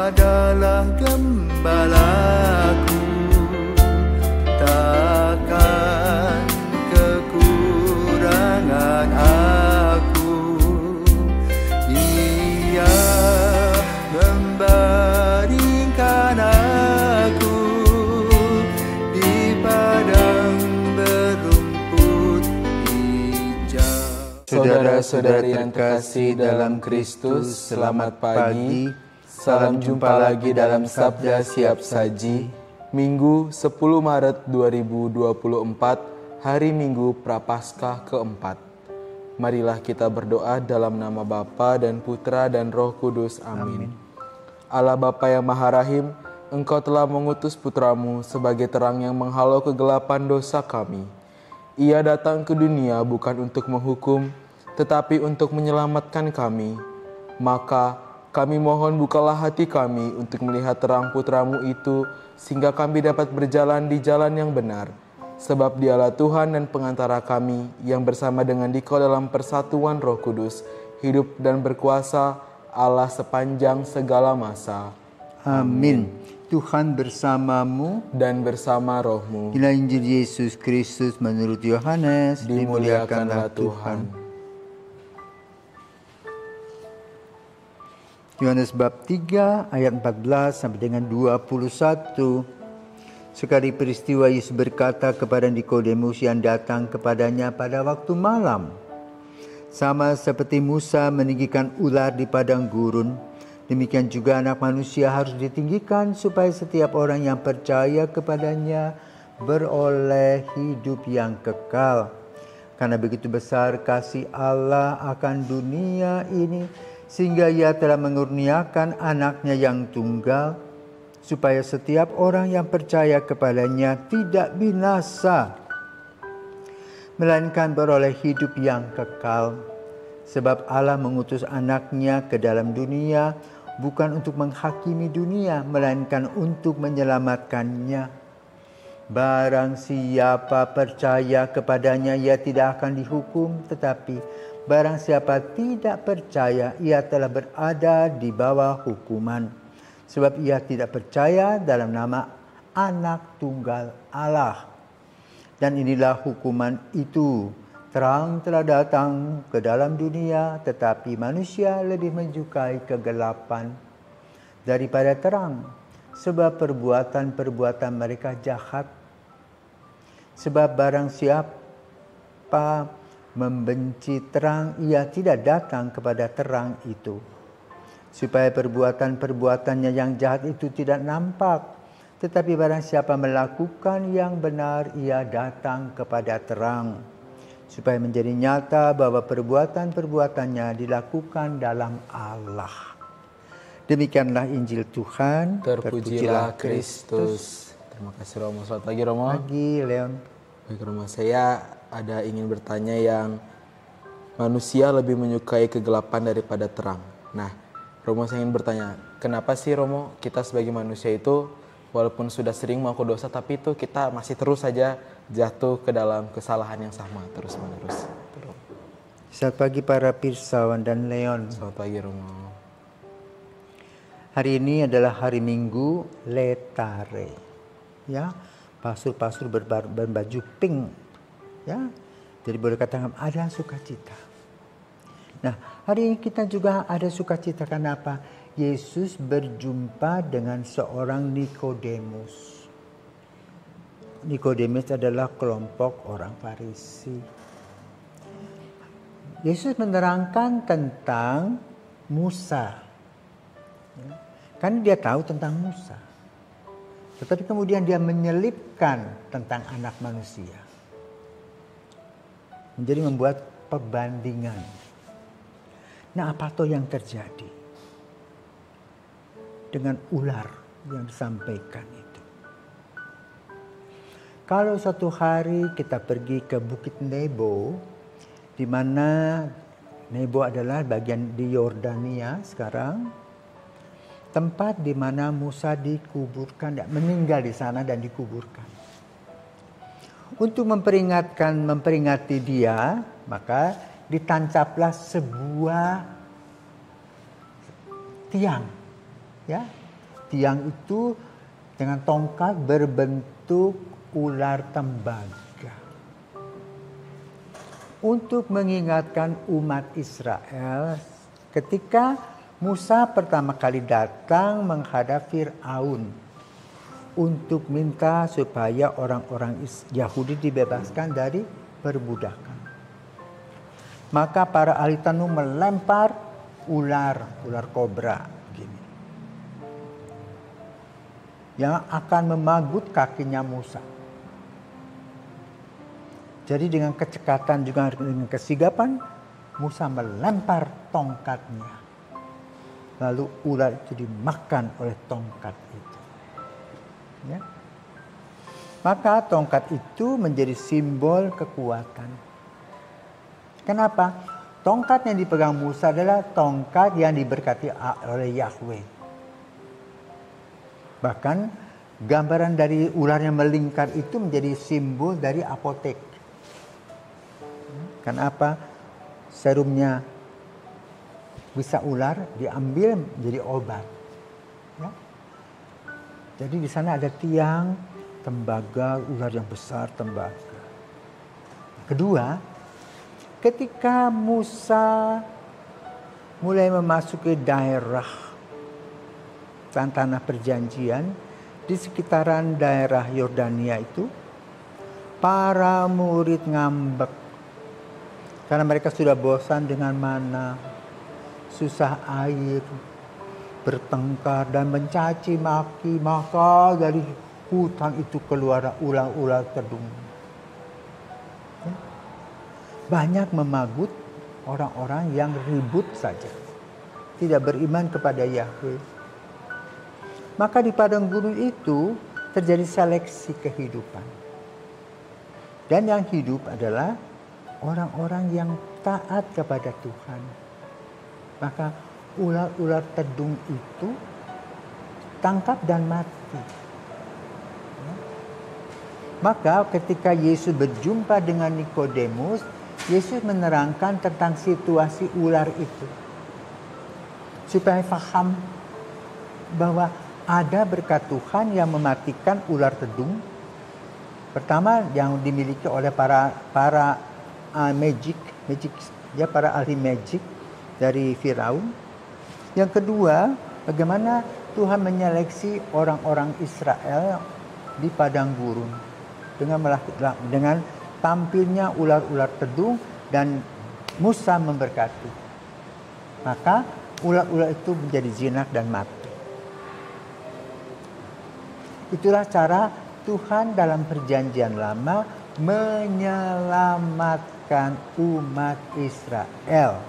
adalah gembalaku, takkan kekurangan aku. Ia membaringkan aku di padang berumput hijau. Saudara-saudari yang terkasih dalam Kristus, selamat pagi. Salam jumpa lagi dalam Sabda Siap Saji, Minggu 10 Maret 2024, hari Minggu Prapaskah keempat. Marilah kita berdoa dalam nama Bapa dan Putra dan Roh Kudus. Amin. Allah Bapa yang Maha Rahim, Engkau telah mengutus Putramu sebagai terang yang menghalau kegelapan dosa kami. Ia datang ke dunia bukan untuk menghukum, tetapi untuk menyelamatkan kami. Maka kami mohon bukalah hati kami untuk melihat terang Putramu itu, sehingga kami dapat berjalan di jalan yang benar. Sebab Dialah Tuhan dan pengantara kami, yang bersama dengan Dikau dalam persatuan Roh Kudus, hidup dan berkuasa Allah sepanjang segala masa. Amin. Tuhan bersamamu Dan bersama rohmu. Inilah Injil Yesus Kristus menurut Yohanes. Dimuliakanlah Tuhan. Yohanes bab 3 ayat 14 sampai dengan 21. Sekali peristiwa Yesus berkata kepada Nikodemus yang datang kepadanya pada waktu malam, sama seperti Musa meninggikan ular di padang gurun, demikian juga Anak Manusia harus ditinggikan supaya setiap orang yang percaya kepadanya beroleh hidup yang kekal. Karena begitu besar kasih Allah akan dunia ini, sehingga Ia telah mengurniakan Anaknya yang tunggal, supaya setiap orang yang percaya kepadanya tidak binasa, melainkan beroleh hidup yang kekal. Sebab Allah mengutus Anaknya ke dalam dunia bukan untuk menghakimi dunia, melainkan untuk menyelamatkannya. Barang siapa percaya kepadanya, ia tidak akan dihukum, tetapi barang siapa tidak percaya, ia telah berada di bawah hukuman. Sebab ia tidak percaya dalam nama Anak Tunggal Allah. Dan inilah hukuman itu. Terang telah datang ke dalam dunia, tetapi manusia lebih menyukai kegelapan daripada terang, sebab perbuatan-perbuatan mereka jahat. Sebab barang siapa membenci terang, ia tidak datang kepada terang itu, supaya perbuatan-perbuatannya yang jahat itu tidak nampak. Tetapi barang siapa melakukan yang benar, ia datang kepada terang, supaya menjadi nyata bahwa perbuatan-perbuatannya dilakukan dalam Allah. Demikianlah Injil Tuhan. Terpujilah Kristus. Terima kasih Romo. Selamat pagi Romo. Pagi Leon. Baik Romo, saya ada ingin bertanya yang manusia lebih menyukai kegelapan daripada terang. Nah, Romo saya ingin bertanya, kenapa sih Romo kita sebagai manusia itu walaupun sudah sering melakukan dosa, tapi itu kita masih terus saja jatuh ke dalam kesalahan yang sama terus-menerus. Selamat pagi para pirsawan dan Leon. Selamat pagi Romo. Hari ini adalah hari Minggu Letare. Ya, pastor-pastor berbaju pink. Ya. Jadi boleh katakan ada sukacita. Nah, hari ini kita juga ada sukacita. Kenapa? Yesus berjumpa dengan seorang Nikodemus. Nikodemus adalah kelompok orang Farisi. Yesus menerangkan tentang Musa. Kan dia tahu tentang Musa. Tetapi kemudian dia menyelipkan tentang Anak Manusia. Menjadi membuat perbandingan. Nah, apa toh yang terjadi dengan ular yang disampaikan itu? Kalau suatu hari kita pergi ke Bukit Nebo, di mana Nebo adalah bagian di Yordania sekarang, tempat di mana Musa dikuburkan, meninggal di sana dan dikuburkan. Untuk memperingati dia, maka ditancaplah sebuah tiang, ya, tiang itu dengan tongkat berbentuk ular tembaga. Untuk mengingatkan umat Israel ketika Musa pertama kali datang menghadap Fir'aun untuk minta supaya orang-orang Yahudi dibebaskan dari perbudakan. Maka para ahli tanum melempar ular kobra gini, yang akan memagut kakinya Musa. Jadi dengan kecekatan juga dengan kesigapan, Musa melempar tongkatnya. Lalu ular itu dimakan oleh tongkat itu. Ya. Maka tongkat itu menjadi simbol kekuatan. Kenapa? Tongkat yang dipegang Musa adalah tongkat yang diberkati oleh Yahweh. Bahkan gambaran dari ular yang melingkar itu menjadi simbol dari apotek. Kenapa? Serumnya bisa ular diambil menjadi obat. Ya. Jadi di sana ada tiang tembaga, ular yang besar tembaga. Kedua, ketika Musa mulai memasuki daerah tanah perjanjian di sekitaran daerah Yordania itu, para murid ngambek karena mereka sudah bosan dengan mana, susah air, bertengkar dan mencaci maki. Maka dari hutan itu keluar ular-ular tedung. Banyak memagut orang-orang yang ribut saja, tidak beriman kepada Yahweh. Maka di padang gurun itu terjadi seleksi kehidupan. Dan yang hidup adalah orang-orang yang taat kepada Tuhan. Maka ular-ular tedung itu tangkap dan mati. Maka ketika Yesus berjumpa dengan Nikodemus, Yesus menerangkan tentang situasi ular itu. Supaya paham bahwa ada berkat Tuhan yang mematikan ular tedung. Pertama yang dimiliki oleh para para ahli magic dari Firaun. Yang kedua, bagaimana Tuhan menyeleksi orang-orang Israel di padang gurun dengan tampilnya ular-ular tedung dan Musa memberkati. Maka ular-ular itu menjadi jinak dan mati. Itulah cara Tuhan dalam perjanjian lama menyelamatkan umat Israel.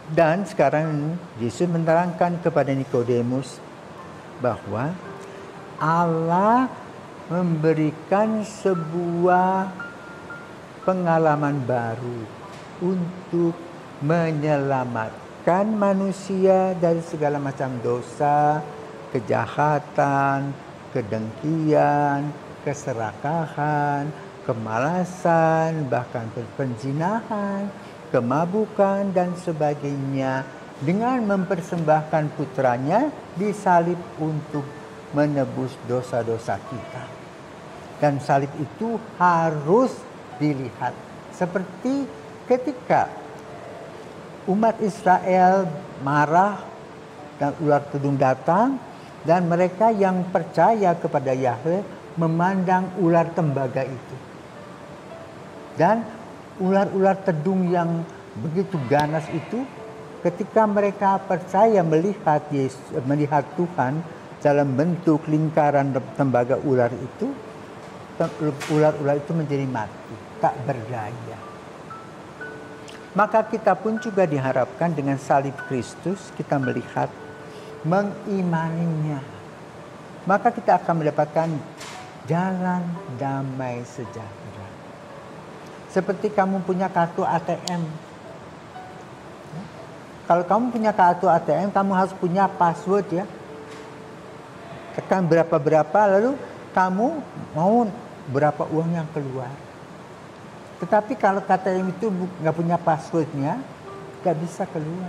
Dan sekarang Yesus menerangkan kepada Nikodemus bahwa Allah memberikan sebuah pengalaman baru untuk menyelamatkan manusia dari segala macam dosa, kejahatan, kedengkian, keserakahan, kemalasan, bahkan perzinahan, kemabukan dan sebagainya, dengan mempersembahkan putranya disalib untuk menebus dosa-dosa kita. Dan salib itu harus dilihat seperti ketika umat Israel marah dan ular tedung datang, dan mereka yang percaya kepada Yahweh memandang ular tembaga itu. Dan ular-ular tedung yang begitu ganas itu, ketika mereka percaya melihat Tuhan dalam bentuk lingkaran tembaga ular itu, ular-ular itu menjadi mati, tak berdaya. Maka kita pun juga diharapkan dengan salib Kristus kita melihat, mengimaninya. Maka kita akan mendapatkan jalan damai sejahtera. Seperti kamu punya kartu ATM. Kalau kamu punya kartu ATM, kamu harus punya password ya. Tekan berapa-berapa, lalu kamu mau berapa uang yang keluar. Tetapi kalau ATM itu nggak punya passwordnya, nggak bisa keluar.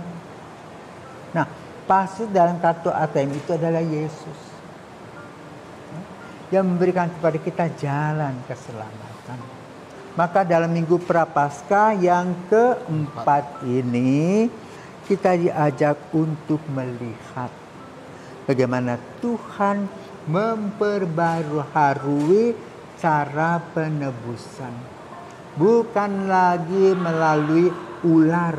Nah, pasti dalam kartu ATM itu adalah Yesus. Yang memberikan kepada kita jalan keselamatan. Maka dalam Minggu Prapaskah yang keempat ini, kita diajak untuk melihat bagaimana Tuhan memperbarui cara penebusan. Bukan lagi melalui ular,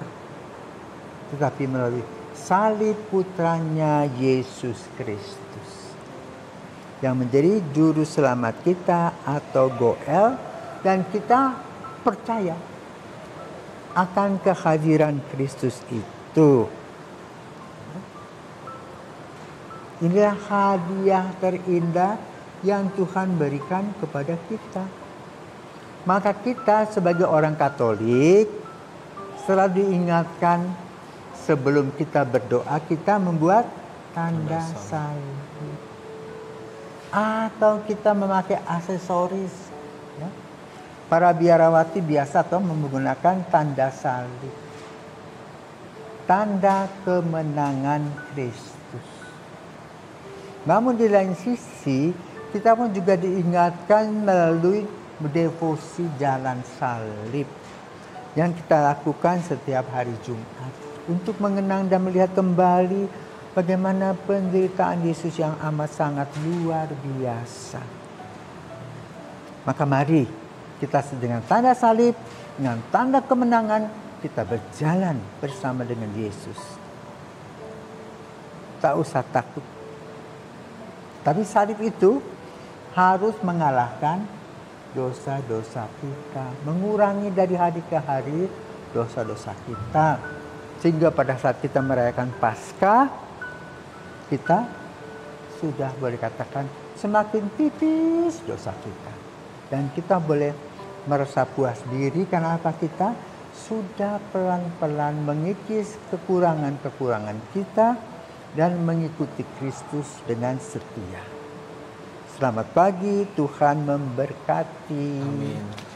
tetapi melalui salib putranya Yesus Kristus, yang menjadi juru selamat kita atau Goel, dan kita percaya akan kehadiran Kristus itu. Inilah hadiah terindah yang Tuhan berikan kepada kita. Maka kita sebagai orang Katolik selalu diingatkan sebelum kita berdoa kita membuat tanda salib. Atau kita memakai aksesoris. Ya. Para biarawati biasa menggunakan tanda salib. Tanda kemenangan Kristus. Namun di lain sisi, kita pun juga diingatkan melalui devosi jalan salib yang kita lakukan setiap hari Jumat untuk mengenang dan melihat kembali bagaimana penderitaan Yesus yang amat sangat luar biasa. Maka mari kita dengan tanda salib, dengan tanda kemenangan, kita berjalan bersama dengan Yesus. Tak usah takut. Tapi salib itu harus mengalahkan dosa-dosa kita, mengurangi dari hari ke hari dosa-dosa kita, sehingga pada saat kita merayakan Paskah, kita sudah boleh katakan semakin tipis dosa kita, dan kita boleh merasa puas diri karena apa? Kita sudah pelan-pelan mengikis kekurangan-kekurangan kita dan mengikuti Kristus dengan setia. Selamat pagi, Tuhan memberkati. Amin.